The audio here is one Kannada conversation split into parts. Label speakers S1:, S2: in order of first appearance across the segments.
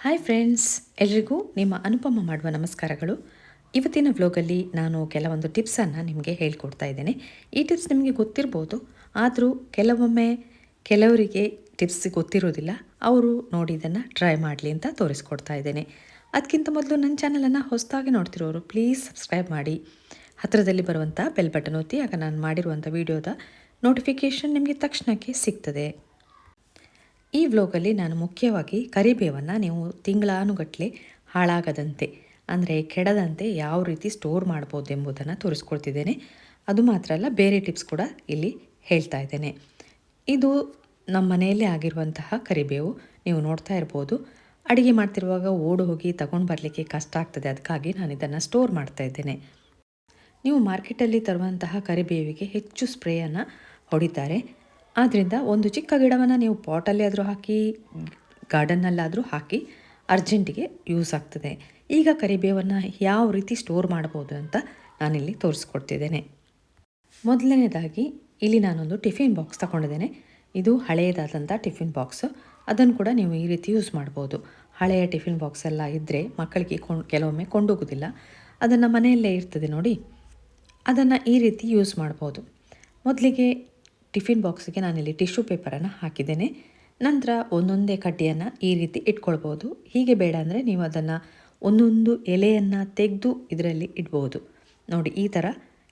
S1: ಹಾಯ್ ಫ್ರೆಂಡ್ಸ್, ಎಲ್ರಿಗೂ ನಿಮ್ಮ ಅನುಪಮ ಮಾಡುವ ನಮಸ್ಕಾರಗಳು. ಇವತ್ತಿನ ವ್ಲಾಗಲ್ಲಿ ನಾನು ಕೆಲವೊಂದು ಟಿಪ್ಸನ್ನು ನಿಮಗೆ ಹೇಳ್ಕೊಡ್ತಾ ಇದ್ದೇನೆ. ಈ ಟಿಪ್ಸ್ ನಿಮಗೆ ಗೊತ್ತಿರ್ಬೋದು, ಆದರೂ ಕೆಲವರಿಗೆ ಟಿಪ್ಸ್ ಗೊತ್ತಿರೋದಿಲ್ಲ. ಅವರು ನೋಡಿ ಇದನ್ನು ಟ್ರೈ ಮಾಡಲಿ ಅಂತ ತೋರಿಸ್ಕೊಡ್ತಾ ಇದ್ದೇನೆ. ಅದಕ್ಕಿಂತ ಮೊದಲು ನನ್ನ ಚಾನಲನ್ನು ಹೊಸದಾಗಿ ನೋಡ್ತಿರೋರು ಪ್ಲೀಸ್ ಸಬ್ಸ್ಕ್ರೈಬ್ ಮಾಡಿ, ಹತ್ತಿರದಲ್ಲಿ ಬರುವಂಥ ಬೆಲ್ ಬಟನ್ ಒತ್ತಿ, ಆಗ ನಾನು ಮಾಡಿರುವಂಥ ವಿಡಿಯೋದ ನೋಟಿಫಿಕೇಷನ್ ನಿಮಗೆ ತಕ್ಷಣಕ್ಕೆ ಸಿಗ್ತದೆ. ಈ ವ್ಲಾಗಲ್ಲಿ ನಾನು ಮುಖ್ಯವಾಗಿ ಕರಿಬೇವನ್ನು ನೀವು ತಿಂಗಳಾನುಗಟ್ಟಲೆ ಹಾಳಾಗದಂತೆ, ಅಂದರೆ ಕೆಡದಂತೆ ಯಾವ ರೀತಿ ಸ್ಟೋರ್ ಮಾಡ್ಬೋದು ಎಂಬುದನ್ನು ತೋರಿಸ್ಕೊಳ್ತಿದ್ದೇನೆ. ಅದು ಮಾತ್ರ ಅಲ್ಲ, ಬೇರೆ ಟಿಪ್ಸ್ ಕೂಡ ಇಲ್ಲಿ ಹೇಳ್ತಾ ಇದ್ದೇನೆ. ಇದು ನಮ್ಮ ಮನೆಯಲ್ಲೇ ಆಗಿರುವಂತಹ ಕರಿಬೇವು. ನೀವು ನೋಡ್ತಾ ಇರ್ಬೋದು, ಅಡುಗೆ ಮಾಡ್ತಿರುವಾಗ ಓಡಿ ಹೋಗಿ ತಗೊಂಡು ಬರಲಿಕ್ಕೆ ಕಷ್ಟ ಆಗ್ತದೆ, ಅದಕ್ಕಾಗಿ ನಾನು ಇದನ್ನು ಸ್ಟೋರ್ ಮಾಡ್ತಾ ಇದ್ದೇನೆ. ನೀವು ಮಾರ್ಕೆಟಲ್ಲಿ ತರುವಂತಹ ಕರಿಬೇವಿಗೆ ಹೆಚ್ಚು ಸ್ಪ್ರೇಯನ್ನು ಹೊಡಿತಾರೆ. ಆದ್ದರಿಂದ ಒಂದು ಚಿಕ್ಕ ಗಿಡವನ್ನು ನೀವು ಪಾಟಲ್ಲಿ ಆದರೂ ಹಾಕಿ, ಗಾರ್ಡನ್ನಲ್ಲಾದರೂ ಹಾಕಿ, ಅರ್ಜೆಂಟಿಗೆ ಯೂಸ್ ಆಗ್ತದೆ. ಈಗ ಕರಿಬೇವನ್ನು ಯಾವ ರೀತಿ ಸ್ಟೋರ್ ಮಾಡ್ಬೋದು ಅಂತ ನಾನಿಲ್ಲಿ ತೋರಿಸ್ಕೊಡ್ತಿದ್ದೇನೆ. ಮೊದಲನೇದಾಗಿ ಇಲ್ಲಿ ನಾನೊಂದು ಟಿಫಿನ್ ಬಾಕ್ಸ್ ತಗೊಂಡಿದ್ದೇನೆ. ಇದು ಹಳೆಯದಾದಂಥ ಟಿಫಿನ್ ಬಾಕ್ಸು. ಅದನ್ನು ಕೂಡ ನೀವು ಈ ರೀತಿ ಯೂಸ್ ಮಾಡ್ಬೋದು. ಹಳೆಯ ಟಿಫಿನ್ ಬಾಕ್ಸ್ ಎಲ್ಲ ಇದ್ದರೆ ಮಕ್ಕಳಿಗೆ ಕೆಲವೊಮ್ಮೆ ಕೊಂಡೋಗೋದಿಲ್ಲ, ಅದನ್ನು ಮನೆಯಲ್ಲೇ ಇರ್ತದೆ ನೋಡಿ, ಅದನ್ನು ಈ ರೀತಿ ಯೂಸ್ ಮಾಡ್ಬೋದು. ಮೊದಲಿಗೆ ಟಿಫಿನ್ ಬಾಕ್ಸಿಗೆ ನಾನಿಲ್ಲಿ ಟಿಶ್ಯೂ ಪೇಪರನ್ನು ಹಾಕಿದ್ದೇನೆ. ನಂತರ ಒಂದೊಂದೇ ಕಡ್ಡಿಯನ್ನು ಈ ರೀತಿ ಇಟ್ಕೊಳ್ಬೋದು. ಹೀಗೆ ಬೇಡ ಅಂದರೆ ನೀವು ಅದನ್ನು ಒಂದೊಂದು ಎಲೆಯನ್ನು ತೆಗೆದು ಇದರಲ್ಲಿ ಇಡ್ಬೋದು. ನೋಡಿ, ಈ ಥರ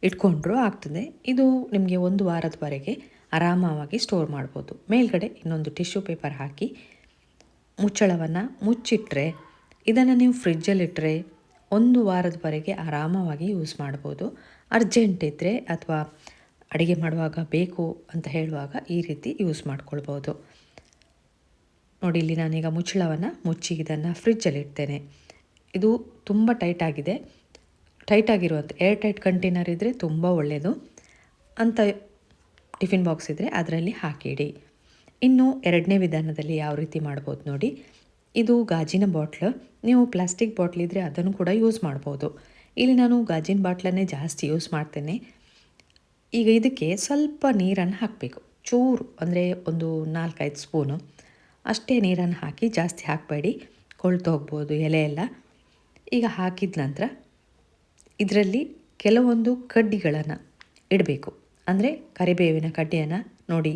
S1: ಇಟ್ಕೊಂಡ್ರೂ ಆಗ್ತದೆ. ಇದು ನಿಮಗೆ 1 ವಾರದವರೆಗೆ ಆರಾಮವಾಗಿ ಸ್ಟೋರ್ ಮಾಡ್ಬೋದು. ಮೇಲ್ಗಡೆ ಇನ್ನೊಂದು ಟಿಶ್ಯೂ ಪೇಪರ್ ಹಾಕಿ ಮುಚ್ಚಳವನ್ನು ಮುಚ್ಚಿಟ್ರೆ, ಇದನ್ನು ನೀವು ಫ್ರಿಜ್ಜಲ್ಲಿಟ್ಟರೆ 1 ವಾರದವರೆಗೆ ಆರಾಮವಾಗಿ ಯೂಸ್ ಮಾಡ್ಬೋದು. ಅರ್ಜೆಂಟ್ ಇದ್ದರೆ ಅಥವಾ ಅಡುಗೆ ಮಾಡುವಾಗ ಬೇಕು ಅಂತ ಹೇಳುವಾಗ ಈ ರೀತಿ ಯೂಸ್ ಮಾಡ್ಕೊಳ್ಬೋದು. ನೋಡಿ, ಇಲ್ಲಿ ನಾನೀಗ ಮುಚ್ಚಳವನ್ನು ಮುಚ್ಚಿ ಇದನ್ನು ಫ್ರಿಜ್ಜಲ್ಲಿ ಇಡ್ತೇನೆ. ಇದು ತುಂಬ ಟೈಟಾಗಿರುವಂಥ ಏರ್ ಟೈಟ್ ಕಂಟೈನರ್ ಇದ್ದರೆ ತುಂಬ ಒಳ್ಳೆಯದು. ಅಂಥ ಟಿಫಿನ್ ಬಾಕ್ಸ್ ಇದ್ದರೆ ಅದರಲ್ಲಿ ಹಾಕಿಡಿ. ಇನ್ನು ಎರಡನೇ ವಿಧಾನದಲ್ಲಿ ಯಾವ ರೀತಿ ಮಾಡ್ಬೋದು ನೋಡಿ. ಇದು ಗಾಜಿನ ಬಾಟ್ಲು. ನೀವು ಪ್ಲಾಸ್ಟಿಕ್ ಬಾಟ್ಲ್ ಇದ್ದರೆ ಅದನ್ನು ಕೂಡ ಯೂಸ್ ಮಾಡ್ಬೋದು. ಇಲ್ಲಿ ನಾನು ಗಾಜಿನ ಬಾಟ್ಲನ್ನೇ ಜಾಸ್ತಿ ಯೂಸ್ ಮಾಡ್ತೇನೆ. ಈಗ ಇದಕ್ಕೆ ಸ್ವಲ್ಪ ನೀರನ್ನು ಹಾಕಬೇಕು, ಚೂರು, ಅಂದರೆ ಒಂದು 4-5 ಸ್ಪೂನು ಅಷ್ಟೇ ನೀರನ್ನು ಹಾಕಿ, ಜಾಸ್ತಿ ಹಾಕಬೇಡಿ, ಕೊಳ್ತು ಹೋಗ್ಬೋದು ಎಲೆ ಎಲ್ಲ. ಈಗ ಹಾಕಿದ ನಂತರ ಇದರಲ್ಲಿ ಕೆಲವೊಂದು ಕಡ್ಡಿಗಳನ್ನು ಇಡಬೇಕು. ಅಂದರೆ ಕರಿಬೇವಿನ ಕಡ್ಡಿಯನ್ನು ನೋಡಿ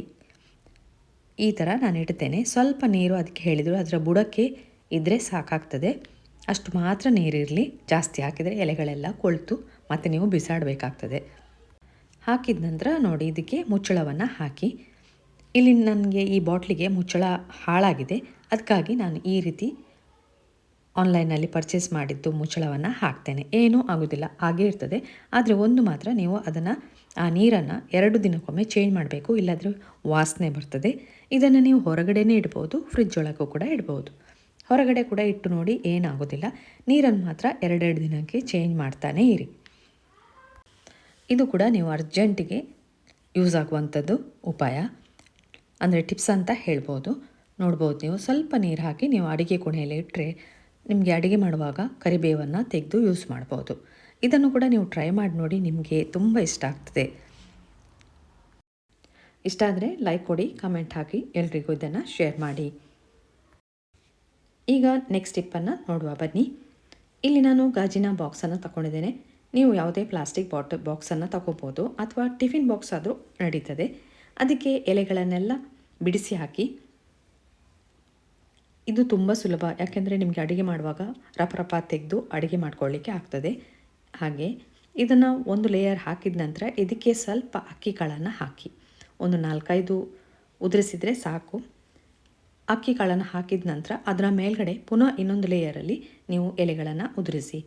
S1: ಈ ಥರ ನಾನು ಇಡ್ತೇನೆ. ಸ್ವಲ್ಪ ನೀರು ಅದಕ್ಕೆ ಹೇಳಿದರು, ಅದರ ಬುಡಕ್ಕೆ ಇದ್ದರೆ ಸಾಕಾಗ್ತದೆ, ಅಷ್ಟು ಮಾತ್ರ ನೀರಿರಲಿ. ಜಾಸ್ತಿ ಹಾಕಿದರೆ ಎಲೆಗಳೆಲ್ಲ ಕೊಳ್ತು ಮತ್ತು ನೀವು ಬಿಸಾಡಬೇಕಾಗ್ತದೆ. ಹಾಕಿದ ನಂತರ ನೋಡಿ, ಇದಕ್ಕೆ ಮುಚ್ಚಳವನ್ನು ಹಾಕಿ. ಇಲ್ಲಿ ನನಗೆ ಈ ಬಾಟ್ಲಿಗೆ ಮುಚ್ಚಳ ಹಾಳಾಗಿದೆ, ಅದಕ್ಕಾಗಿ ನಾನು ಈ ರೀತಿ ಆನ್ಲೈನಲ್ಲಿ ಪರ್ಚೇಸ್ ಮಾಡಿದ್ದು ಮುಚ್ಚಳವನ್ನು ಹಾಕ್ತೇನೆ. ಏನೂ ಆಗೋದಿಲ್ಲ, ಹಾಗೇ ಇರ್ತದೆ. ಆದರೆ ಒಂದು ಮಾತ್ರ ನೀವು ಅದನ್ನು, ಆ ನೀರನ್ನು 2 ದಿನಕ್ಕೊಮ್ಮೆ ಚೇಂಜ್ ಮಾಡಬೇಕು, ಇಲ್ಲಾಂದರೆ ವಾಸನೆ ಬರ್ತದೆ. ಇದನ್ನು ನೀವು ಹೊರಗಡೆನೇ ಇಡ್ಬೋದು, ಫ್ರಿಜ್ ಒಳಗೂ ಕೂಡ ಇಡ್ಬೋದು. ಹೊರಗಡೆ ಕೂಡ ಇಟ್ಟು ನೋಡಿ, ಏನಾಗೋದಿಲ್ಲ. ನೀರನ್ನು ಮಾತ್ರ 2 ದಿನಕ್ಕೆ ಚೇಂಜ್ ಮಾಡ್ತಾನೇ ಇರಿ. ಇದು ಕೂಡ ನೀವು ಅರ್ಜೆಂಟಿಗೆ ಯೂಸ್ ಆಗುವಂಥದ್ದು ಉಪಾಯ, ಅಂದರೆ ಟಿಪ್ಸ್ ಅಂತ ಹೇಳ್ಬೋದು. ನೋಡ್ಬೋದು, ನೀವು ಸ್ವಲ್ಪ ನೀರು ಹಾಕಿ ನೀವು ಅಡುಗೆ ಕೋಣೆಯಲ್ಲಿ ಇಟ್ಟರೆ ನಿಮಗೆ ಅಡುಗೆ ಮಾಡುವಾಗ ಕರಿಬೇವನ್ನು ತೆಗೆದು ಯೂಸ್ ಮಾಡ್ಬೋದು. ಇದನ್ನು ಕೂಡ ನೀವು ಟ್ರೈ ಮಾಡಿ ನೋಡಿ, ನಿಮಗೆ ತುಂಬ ಇಷ್ಟ ಆಗ್ತದೆ. ಇಷ್ಟ ಆದರೆ ಲೈಕ್ ಕೊಡಿ, ಕಮೆಂಟ್ ಹಾಕಿ, ಎಲ್ರಿಗೂ ಇದನ್ನು ಶೇರ್ ಮಾಡಿ. ಈಗ ನೆಕ್ಸ್ಟ್ ಟಿಪ್ಪನ್ನು ನೋಡುವ ಬನ್ನಿ. ಇಲ್ಲಿ ನಾನು ಗಾಜಿನ ಬಾಕ್ಸನ್ನು ತಗೊಂಡಿದ್ದೇನೆ. ನೀವು ಯಾವುದೇ ಪ್ಲಾಸ್ಟಿಕ್ ಬಾಕ್ಸನ್ನು ತಗೋಬೋದು, ಅಥವಾ ಟಿಫಿನ್ ಬಾಕ್ಸ್ ಆದರೂ ನಡೀತದೆ. ಅದಕ್ಕೆ ಎಲೆಗಳನ್ನೆಲ್ಲ ಬಿಡಿಸಿ ಹಾಕಿ. ಇದು ತುಂಬ ಸುಲಭ, ಯಾಕೆಂದರೆ ನಿಮಗೆ ಅಡುಗೆ ಮಾಡುವಾಗ ರಪ ತೆಗೆದು ಅಡುಗೆ ಮಾಡ್ಕೊಳ್ಳಿಕ್ಕೆ ಆಗ್ತದೆ. ಹಾಗೆ ಇದನ್ನು ಒಂದು ಲೇಯರ್ ಹಾಕಿದ ನಂತರ ಇದಕ್ಕೆ ಸ್ವಲ್ಪ ಅಕ್ಕಿ ಕಾಳನ್ನು ಹಾಕಿ, ಒಂದು 4-5 ಉದುರಿಸಿದರೆ ಸಾಕು. ಅಕ್ಕಿ ಕಾಳನ್ನು ಹಾಕಿದ ನಂತರ ಅದರ ಮೇಲ್ಗಡೆ ಪುನಃ ಇನ್ನೊಂದು ಲೇಯರಲ್ಲಿ ನೀವು ಎಲೆಗಳನ್ನು ಉದುರಿಸಿ.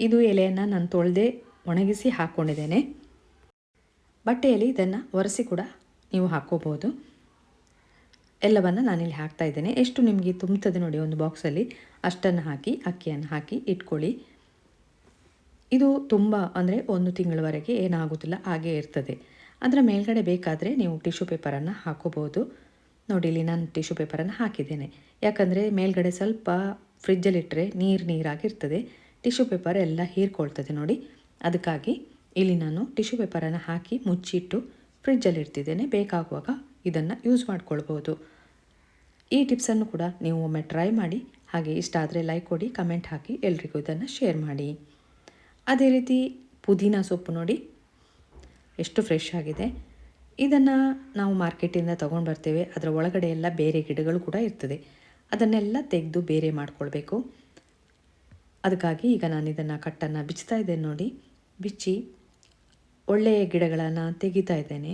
S1: ಇದು ಎಲೆಯನ್ನು ನಾನು ತೊಳೆದೇ ಒಣಗಿಸಿ ಹಾಕ್ಕೊಂಡಿದ್ದೇನೆ. ಬಟ್ಟೆಯಲ್ಲಿ ಇದನ್ನು ಒರೆಸಿ ಕೂಡ ನೀವು ಹಾಕ್ಕೋಬೋದು. ಎಲ್ಲವನ್ನು ನಾನಿಲ್ಲಿ ಹಾಕ್ತಾ ಇದ್ದೇನೆ. ಎಷ್ಟು ನಿಮಗೆ ತುಂಬುತ್ತದೆ ನೋಡಿ ಒಂದು ಬಾಕ್ಸಲ್ಲಿ, ಅಷ್ಟನ್ನು ಹಾಕಿ ಅಕ್ಕಿಯನ್ನು ಹಾಕಿ ಇಟ್ಕೊಳ್ಳಿ. ಇದು ತುಂಬ, ಅಂದರೆ 1 ತಿಂಗಳವರೆಗೆ ಏನಾಗೋದಿಲ್ಲ, ಹಾಗೇ ಇರ್ತದೆ. ಅದರ ಮೇಲ್ಗಡೆ ಬೇಕಾದರೆ ನೀವು ಟಿಶ್ಯೂ ಪೇಪರನ್ನು ಹಾಕೋಬೋದು. ನೋಡಿ, ಇಲ್ಲಿ ನಾನು ಟಿಶ್ಯೂ ಪೇಪರನ್ನು ಹಾಕಿದ್ದೇನೆ, ಯಾಕಂದರೆ ಮೇಲ್ಗಡೆ ಸ್ವಲ್ಪ ಫ್ರಿಜ್ಜಲ್ಲಿಟ್ಟರೆ ನೀರಾಗಿರ್ತದೆ, ಟಿಶ್ಯೂ ಪೇಪರ್ ಎಲ್ಲ ಹೀರ್ಕೊಳ್ತದೆ ನೋಡಿ. ಅದಕ್ಕಾಗಿ ಇಲ್ಲಿ ನಾನು ಟಿಶ್ಯೂ ಪೇಪರನ್ನು ಹಾಕಿ ಮುಚ್ಚಿಟ್ಟು ಫ್ರಿಜ್ಜಲ್ಲಿ ಇಡ್ತಿದ್ದೇನೆ. ಬೇಕಾಗುವಾಗ ಇದನ್ನು ಯೂಸ್ ಮಾಡ್ಕೊಳ್ಬೋದು. ಈ ಟಿಪ್ಸನ್ನು ಕೂಡ ನೀವು ಒಮ್ಮೆ ಟ್ರೈ ಮಾಡಿ. ಹಾಗೆ ಇಷ್ಟ ಆದರೆ ಲೈಕ್ ಕೊಡಿ, ಕಮೆಂಟ್ ಹಾಕಿ, ಎಲ್ರಿಗೂ ಇದನ್ನು ಶೇರ್ ಮಾಡಿ. ಅದೇ ರೀತಿ ಪುದೀನ ಸೊಪ್ಪು ನೋಡಿ ಎಷ್ಟು ಫ್ರೆಶ್ ಆಗಿದೆ. ಇದನ್ನು ನಾವು ಮಾರ್ಕೆಟಿಂದ ತೊಗೊಂಡು ಬರ್ತೇವೆ. ಅದರ ಒಳಗಡೆ ಎಲ್ಲ ಬೇರೆ ಗಿಡಗಳು ಕೂಡ ಇರ್ತದೆ. ಅದನ್ನೆಲ್ಲ ತೆಗೆದು ಬೇರೆ ಮಾಡಿಕೊಳ್ಬೇಕು. ಅದಕ್ಕಾಗಿ ಈಗ ನಾನು ಇದನ್ನು ಕಟ್ಟನ್ನು ಬಿಚ್ತಾ ಇದ್ದೇನೆ ನೋಡಿ. ಬಿಚ್ಚಿ ಒಳ್ಳೆಯ ಗಿಡಗಳನ್ನು ತೆಗಿತಾ ಇದ್ದೇನೆ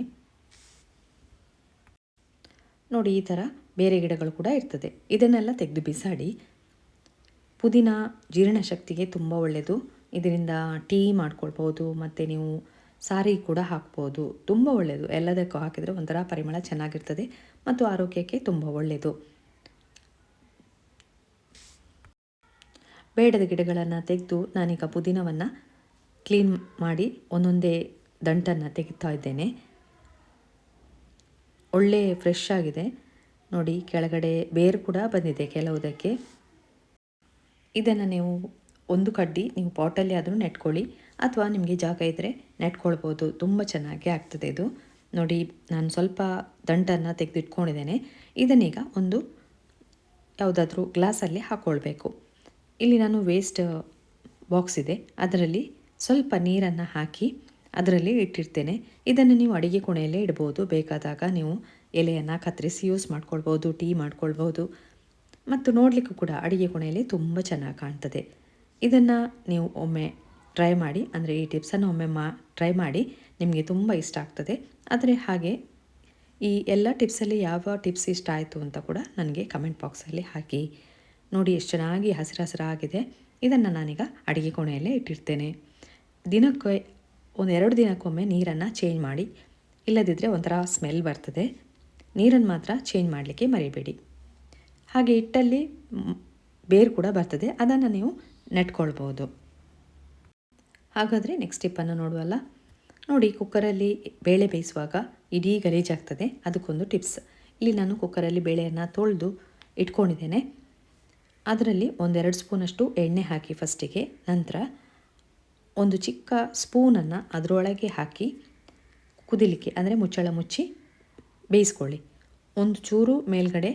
S1: ನೋಡಿ. ಈ ಥರ ಬೇರೆ ಗಿಡಗಳು ಕೂಡ ಇರ್ತದೆ. ಇದನ್ನೆಲ್ಲ ತೆಗೆದು ಬಿಸಾಡಿ. ಪುದೀನ ಜೀರ್ಣಶಕ್ತಿಗೆ ತುಂಬ ಒಳ್ಳೆಯದು. ಇದರಿಂದ ಟೀ ಮಾಡ್ಕೊಳ್ಬೋದು, ಮತ್ತು ನೀವು ಸಾರಿ ಕೂಡ ಹಾಕ್ಬೋದು. ತುಂಬ ಒಳ್ಳೆಯದು. ಎಲ್ಲದಕ್ಕೂ ಹಾಕಿದರೆ ಒಂಥರ ಪರಿಮಳ ಚೆನ್ನಾಗಿರ್ತದೆ ಮತ್ತು ಆರೋಗ್ಯಕ್ಕೆ ತುಂಬ ಒಳ್ಳೆಯದು. ಬೇಡದ ಗಿಡಗಳನ್ನು ತೆಗೆದು ನಾನೀಗ ಪುದೀನವನ್ನು ಕ್ಲೀನ್ ಮಾಡಿ ಒಂದೊಂದೇ ದಂಟನ್ನು ತೆಗಿತಾ ಇದ್ದೇನೆ. ಒಳ್ಳೆ ಫ್ರೆಶ್ ಆಗಿದೆ ನೋಡಿ. ಕೆಳಗಡೆ ಬೇರು ಕೂಡ ಬಂದಿದೆ ಕೆಲವುದಕ್ಕೆ. ಇದನ್ನು ನೀವು ಒಂದು ಕಡ್ಡಿ ನೀವು ಪಾಟಲ್ಲಿ ಆದರೂ ನೆಟ್ಕೊಳ್ಳಿ, ಅಥವಾ ನಿಮಗೆ ಜಾಗ ಇದ್ದರೆ ನೆಟ್ಕೊಳ್ಬೋದು. ತುಂಬ ಚೆನ್ನಾಗಿ ಆಗ್ತದೆ ಇದು ನೋಡಿ. ನಾನು ಸ್ವಲ್ಪ ದಂಟನ್ನು ತೆಗೆದಿಟ್ಕೊಂಡಿದ್ದೇನೆ. ಇದನ್ನೀಗ ಒಂದು ಯಾವುದಾದ್ರೂ ಗ್ಲಾಸಲ್ಲಿ ಹಾಕ್ಕೊಳ್ಬೇಕು. ಇಲ್ಲಿ ನಾನು ವೇಸ್ಟ್ ಬಾಕ್ಸ್ ಇದೆ, ಅದರಲ್ಲಿ ಸ್ವಲ್ಪ ನೀರನ್ನು ಹಾಕಿ ಅದರಲ್ಲಿ ಇಟ್ಟಿರ್ತೇನೆ. ಇದನ್ನು ನೀವು ಅಡಿಗೆ ಕೋಣೆಯಲ್ಲೇ ಇಡ್ಬೋದು. ಬೇಕಾದಾಗ ನೀವು ಎಲೆಯನ್ನು ಕತ್ತರಿಸಿ ಯೂಸ್ ಮಾಡ್ಕೊಳ್ಬೋದು, ಟೀ ಮಾಡ್ಕೊಳ್ಬೋದು, ಮತ್ತು ನೋಡಲಿಕ್ಕೂ ಕೂಡ ಅಡಿಗೆ ಕೋಣೆಯಲ್ಲಿ ತುಂಬ ಚೆನ್ನಾಗಿ ಕಾಣ್ತದೆ. ಇದನ್ನು ನೀವು ಒಮ್ಮೆ ಟ್ರೈ ಮಾಡಿ, ಅಂದರೆ ಈ ಟಿಪ್ಸನ್ನು ಒಮ್ಮೆ ಟ್ರೈ ಮಾಡಿ. ನಿಮಗೆ ತುಂಬ ಇಷ್ಟ ಆಗ್ತದೆ. ಆದರೆ ಹಾಗೆ ಈ ಎಲ್ಲ ಟಿಪ್ಸಲ್ಲಿ ಯಾವ ಟಿಪ್ಸ್ ಇಷ್ಟ ಆಯಿತು ಅಂತ ಕೂಡ ನನಗೆ ಕಮೆಂಟ್ ಬಾಕ್ಸಲ್ಲಿ ಹಾಕಿ. ನೋಡಿ ಎಷ್ಟು ಚೆನ್ನಾಗಿ ಹಸಿರಾಗಿದೆ. ಇದನ್ನು ನಾನೀಗ ಅಡಿಗೆ ಕೋಣೆಯಲ್ಲೇ ಇಟ್ಟಿರ್ತೇನೆ. ದಿನಕ್ಕೆ 1-2 ದಿನಕ್ಕೊಮ್ಮೆ ನೀರನ್ನು ಚೇಂಜ್ ಮಾಡಿ, ಇಲ್ಲದಿದ್ದರೆ ಒಂಥರ ಸ್ಮೆಲ್ ಬರ್ತದೆ. ನೀರನ್ನು ಮಾತ್ರ ಚೇಂಜ್ ಮಾಡಲಿಕ್ಕೆ ಮರಿಬೇಡಿ. ಹಾಗೆ ಇಟ್ಟಲ್ಲಿ ಬೇರು ಕೂಡ ಬರ್ತದೆ, ಅದನ್ನು ನೀವು ನೆಟ್ಕೊಳ್ಬೋದು. ಹಾಗಾದರೆ ನೆಕ್ಸ್ಟ್ ಟಿಪ್ಪನ್ನು ನೋಡುವಲ್ಲ. ನೋಡಿ, ಕುಕ್ಕರಲ್ಲಿ ಬೇಳೆ ಬೇಯಿಸುವಾಗ ಇಡೀ ಗಲೀಜಾಗ್ತದೆ. ಅದಕ್ಕೊಂದು ಟಿಪ್ಸ್. ಇಲ್ಲಿ ನಾನು ಕುಕ್ಕರಲ್ಲಿ ಬೇಳೆಯನ್ನು ತೊಳೆದು ಇಟ್ಕೊಂಡಿದ್ದೇನೆ. ಅದರಲ್ಲಿ 1-2 ಸ್ಪೂನಷ್ಟು ಎಣ್ಣೆ ಹಾಕಿ ಫಸ್ಟಿಗೆ. ನಂತರ ಒಂದು ಚಿಕ್ಕ ಸ್ಪೂನನ್ನು ಅದರೊಳಗೆ ಹಾಕಿ ಕುದಿಲಿಕ್ಕೆ, ಅಂದರೆ ಮುಚ್ಚಳ ಮುಚ್ಚಿ ಬೇಯಿಸ್ಕೊಳ್ಳಿ. ಒಂದು ಚೂರು ಮೇಲ್ಗಡೆ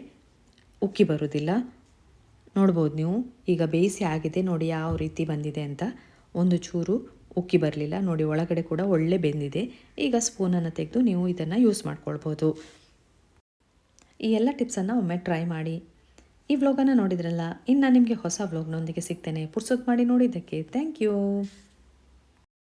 S1: ಉಕ್ಕಿ ಬರೋದಿಲ್ಲ. ನೋಡ್ಬೋದು ನೀವು, ಈಗ ಬೇಯಿಸಿ ಆಗಿದೆ ನೋಡಿ ಯಾವ ರೀತಿ ಬಂದಿದೆ ಅಂತ. ಒಂದು ಚೂರು ಉಕ್ಕಿ ಬರಲಿಲ್ಲ ನೋಡಿ. ಒಳಗಡೆ ಕೂಡ ಒಳ್ಳೆ ಬೆಂದಿದೆ. ಈಗ ಸ್ಪೂನನ್ನು ತೆಗೆದು ನೀವು ಇದನ್ನು ಯೂಸ್ ಮಾಡ್ಕೊಳ್ಬೋದು. ಈ ಎಲ್ಲ ಟಿಪ್ಸನ್ನು ಒಮ್ಮೆ ಟ್ರೈ ಮಾಡಿ. ಈ ವ್ಲಾಗನ್ನು ನೋಡಿದ್ರಲ್ಲ, ಇನ್ನು ನಿಮಗೆ ಹೊಸ ವ್ಲಾಗ್ನೊಂದಿಗೆ ಸಿಗ್ತೇನೆ. ಪುರ್ಸೊತ್ತು ಮಾಡಿ ನೋಡಿದ್ದಕ್ಕೆ ಥ್ಯಾಂಕ್ ಯು.